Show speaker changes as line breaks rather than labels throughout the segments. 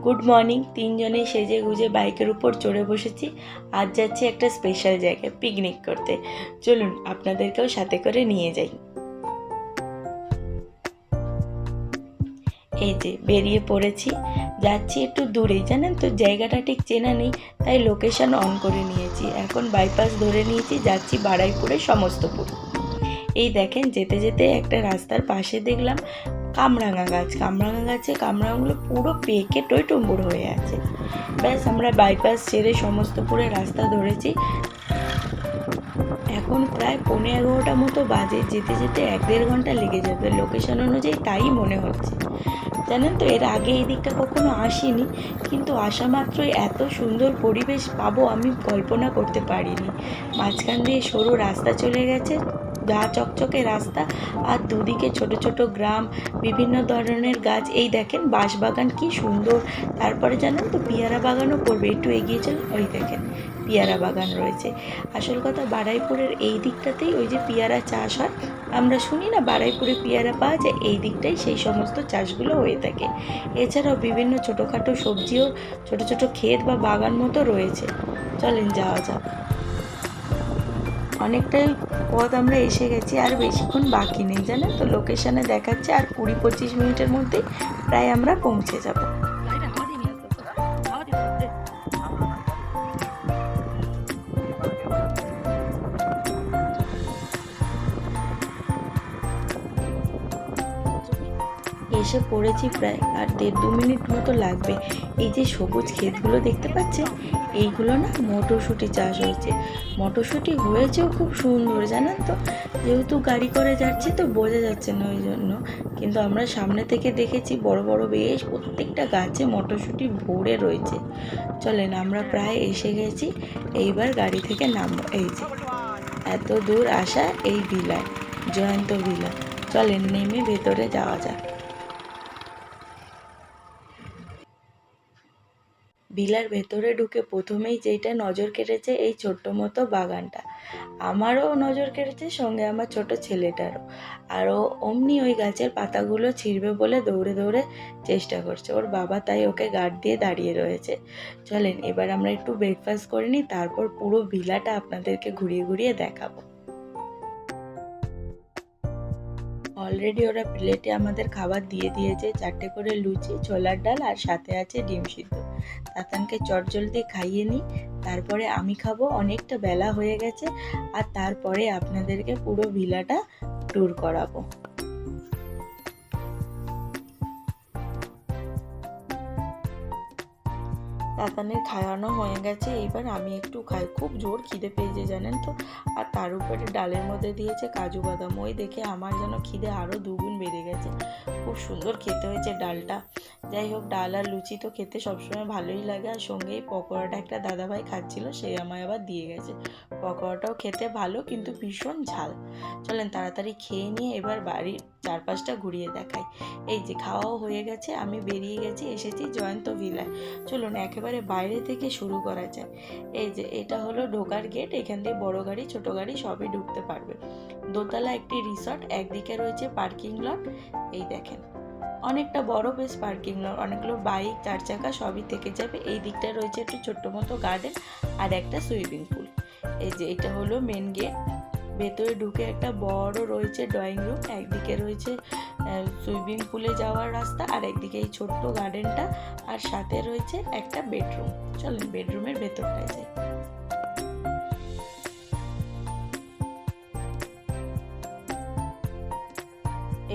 Good morning. তিনজনে সেজে গুজে বাইকের উপর চড়ে বসেছি। আজ যাচ্ছি একটা স্পেশাল জায়গায় পিকনিক করতে। চলুন আপনাদেরকেও সাথে করে নিয়ে যাই। এই যে বেরিয়ে পড়েছি, যাচ্ছি একটু দূরেই, জানেন তো জায়গাটা ঠিক চেনা নেই, তাই লোকেশন অন করে নিয়েছি। এখন বাইপাস ধরে নিয়েছি, যাচ্ছি বারুইপুরের সমস্তপুর। এই দেখেন যেতে যেতে একটা রাস্তার পাশে দেখলাম কামরাঙা গাছ। কামরাঙা গাছে কামরাঙাগুলো পুরো পেকে টইটুম্বুর হয়ে আছে। ব্যাস আমরা বাইপাস ছেড়ে সমস্তপুরে রাস্তা ধরেছি। এখন প্রায় 11:15 মতো বাজে। যেতে যেতে 1-1.5 ঘন্টা লেগে যাবে, লোকেশন অনুযায়ী তাই মনে হচ্ছে। জানেন তো এর আগে এই দিকটা কখনো আসিনি, কিন্তু আসা মাত্রই এত সুন্দর পরিবেশ পাবো আমি কল্পনা করতে পারিনি। মাঝখান দিয়ে সরু রাস্তা চলে গেছে, গা চকচকে রাস্তা, আর দুদিকে ছোট ছোট গ্রাম, বিভিন্ন ধরনের গাছ। এই দেখেন বাঁশবাগান কি সুন্দর। তারপরে জানেন তো পেয়ারা বাগানও পড়বে, একটু এগিয়ে চলেন, ওই দেখেন পেয়ারা বাগান রয়েছে। আসল কথা বারুইপুরের এই দিকটাতেই ওই যে পেয়ারা চাষ হয়, আমরা শুনি না বারুইপুরে পেয়ারা পাওয়া যায়, এই দিকটাই সেই সমস্ত চাষগুলো হয়ে থাকে। এছাড়াও বিভিন্ন ছোটোখাটো সবজিও ছোট ছোট ক্ষেত বা বাগান মতো রয়েছে। চলেন যাওয়া যাক। অনেকটাই পথ আমরা এসে গেছি, আর বেশিক্ষণ বাকি নেই, জানেন তো লোকেশানে দেখাচ্ছে আর 20-25 মিনিটের মধ্যেই প্রায় আমরা পৌঁছে যাব। এসে পড়েছি প্রায়, আর 1.5-2 মিনিট মতো লাগবে। এই যে সবুজ ক্ষেতগুলো দেখতে পাচ্ছেন, এইগুলো না মটরশুঁটি চাষ হয়েছে। মটরশুঁটি হয়েছেও খুব সুন্দর, জানেন তো। যেহেতু গাড়ি করে যাচ্ছি তো বোঝা যাচ্ছে না ওই জন্য, কিন্তু আমরা সামনে থেকে দেখেছি বড় বড় বেশ প্রত্যেকটা গাছে মটরশুঁটি ভরে রয়েছে। চলেন আমরা প্রায় এসে গেছি, এইবার গাড়ি থেকে নামবো। এই যে এত দূর আসা এই ভিলায়, জয়ন্ত ভিলা। চলেন নেমে ভেতরে যাওয়া যাক। ভিলার ভেতরে ঢুকে প্রথমেই যেটা নজর কেটেছে এই ছোট্ট মতো বাগানটা। আমারও নজর কেটেছে, সঙ্গে আমার ছোট ছেলেটারও। আর ও অমনি ওই গাছের পাতাগুলো ছিঁড়বে বলে দৌড়ে দৌড়ে চেষ্টা করছে, ওর বাবা তাই ওকে গার্ড দিয়ে দাঁড়িয়ে রয়েছে। চলেন এবার আমরা একটু ব্রেকফাস্ট করে নিই, তারপর পুরো ভিলাটা আপনাদেরকে ঘুরিয়ে ঘুরিয়ে দেখাবো। অলরেডি ওরা প্লেটে আমাদের খাবার দিয়ে দিয়েছে, 4টে করে লুচি, ছোলার ডাল, আর সাথে আছে ডিম সিদ্ধ। তাতানকে চটজলদি খাইয়ে নিই, তারপরে আমি খাবো। অনেকটা বেলা হয়ে গেছে, আর তারপরে আপনাদেরকে পুরো ভিলাটা ট্যুর করাবো। তাতানের খাওয়ানো হয়ে গেছে, এইবার আমি একটু খাই। খুব জোর খিদে পেয়েছে জানেন তো, আর তার উপরে ডালের মধ্যে দিয়েছে কাজু বাদাম। ওই দেখে আমার যেন খিদে আরও দুগুণ বেড়ে গেছে। খুব সুন্দর খেতে হয়েছে ডালটা। যাই হোক, ডাল আর লুচি তো খেতে সবসময় ভালোই লাগে, আর সঙ্গেই পকোড়াটা একটা দাদাভাই খাচ্ছিল, সে আমায় আবার দিয়ে গেছে। পকোড়াটাও খেতে ভালো, কিন্তু ভীষণ ঝাল। চলেন তাড়াতাড়ি খেয়ে নিয়ে এবার বাড়ির চারপাশটা ঘুরিয়ে দেখাই। এই যে খাওয়াও হয়ে গেছে, আমি বেরিয়ে গেছি, এসেছি জয়ন্ত ভিলায়। চলুন একেবারে বাইরে থেকে শুরু করা যায়। এই যে এটা হলো ঢোকার গেট, এখান দিয়ে বড় গাড়ি ছোট গাড়ি সবই ঢুকতে পারবে। দোতলা একটি রিসর্ট, একদিকে রয়েছে পার্কিং লট। এই দেখেন অনেকটা বড় বেশ পার্কিং লট, অনেকগুলো বাইক 4 চাকা সবই থেকে যাবে। এই দিকটায় রয়েছে একটু ছোট্ট মতো গার্ডেন আর একটা সুইমিং পুল। এই যে এটা হলো মেন গেট। ভেতরে ঢুকে একটা বড় রয়েছে ড্রয়িং রুম, একদিকে রয়েছে সুইমিং পুলে যাওয়ার রাস্তা, আর একদিকে এই ছোট্ট গার্ডেনটা, আর সাথে রয়েছে একটা বেডরুম। চলেন বেডরুমের ভেতরটায় যাই।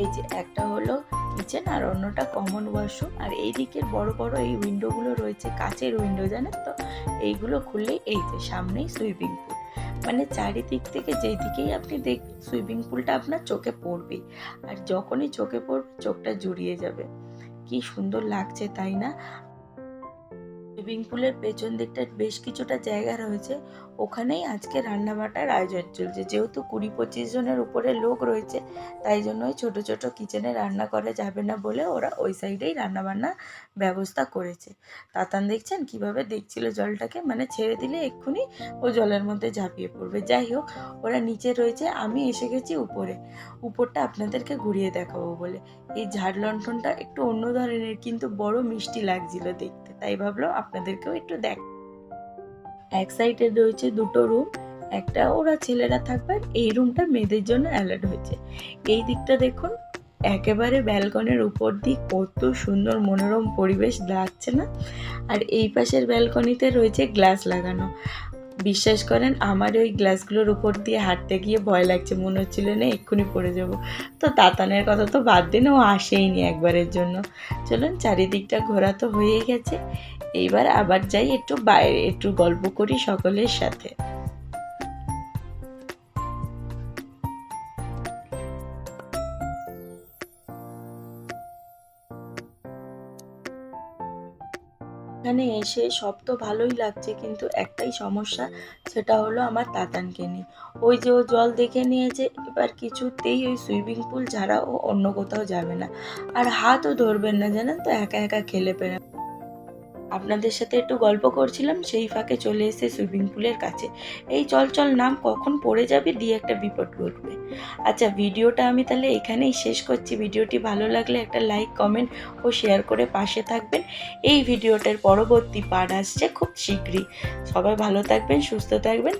এই যে একটা হলো কিচেন, আর অন্যটা কমন ওয়াশরুম। আর এই দিকের বড় বড় এই উইন্ডোগুলো রয়েছে কাচের উইন্ডো, জানেন তো। এইগুলো খুললেই এই যে সামনেই সুইমিং পুল, মানে চারিদিক থেকে যেই দিকেই আপনি সুইমিং পুলটা আপনার চোখে পড়বে, আর যখনই চোখে পড়বে চোখটা জুড়িয়ে যাবে। কি সুন্দর লাগছে তাই না। সুইমিং পুলের পেছন দিকটা বেশ কিছুটা জায়গা রয়েছে, ওখানেই আজকে রান্নাবাটার আয়োজন চলছে। যেহেতু 20-25 জনের উপরে লোক রয়েছে, তাই জন্য ওই ছোটো ছোটো কিচেনে রান্না করা যাবে না বলে ওরা ওই সাইডেই রান্নাবান্নার ব্যবস্থা করেছে। তাতান দেখছেন কীভাবে দেখছিল জলটাকে, মানে ছেড়ে দিলে এক্ষুনি ও জলের মধ্যে ঝাঁপিয়ে পড়বে। যাই হোক, ওরা নিচে রয়েছে, আমি এসে গেছি উপরে। উপরটা আপনাদেরকে ঘুরিয়ে দেখাবো বলে। এই ঝাড় লণ্ঠনটা একটু অন্য ধরনের, কিন্তু বড় মিষ্টি লাগছিল দেখতে, তাই ভাবলাম আপনাদেরকেও একটু দেখ। এক সাইডে রয়েছে দুটো রুম, একটা ওরা ছেলেরা থাকবে, এই রুমটা মেয়েদের জন্য অ্যালার্ট হয়েছে। এই দিকটা দেখুন, একেবারে ব্যালকনির উপর দিক কত সুন্দর মনোরম পরিবেশ লাগছে না? আর এই পাশের ব্যালকনিতে রয়েছে গ্লাস লাগানো। বিশ্বাস করেন, আমার ওই গ্লাসগুলোর উপর দিয়ে হাঁটতে গিয়ে ভয় লাগছে, মনে হচ্ছিল না এক্ষুনি পড়ে যাব। তো তাতানের কথা তো বাদ দিন, ও আসেইনি একবারের জন্য। চলুন, চারিদিকটা ঘোরা তো হয়েই গেছে, এইবার আবার যাই একটু বাইরে, একটু গল্প করি সকলের সাথে। এখানে এসে সব তো ভালোই লাগছে, কিন্তু একটাই সমস্যা, সেটা হলো আমার তাতানকে নিয়ে। ওই যে ও জল দেখে নিয়েছে, এবার কিছুতেই ওই সুইমিং পুল ছাড়া ও অন্য কোথাও যাবে না। আর হাতও ধরবেন না, জানেন তো, একা একা খেলে পেরে। আপনাদের সাথে একটু গল্প করছিলাম, সেই ফাঁকে চলে এসে সুইমিং পুলের কাছে। এই চল চল নাম, কখন পড়ে যাবে, দিয়ে একটা বিপদ ঘটবে। আচ্ছা, ভিডিওটা আমি তাহলে এখানেই শেষ করছি। ভিডিওটি ভালো লাগলে একটা লাইক, কমেন্ট ও শেয়ার করে পাশে থাকবেন। এই ভিডিওটার পরবর্তী পার্ট আসছে খুব শীঘ্রই। সবাই ভালো থাকবেন, সুস্থ থাকবেন।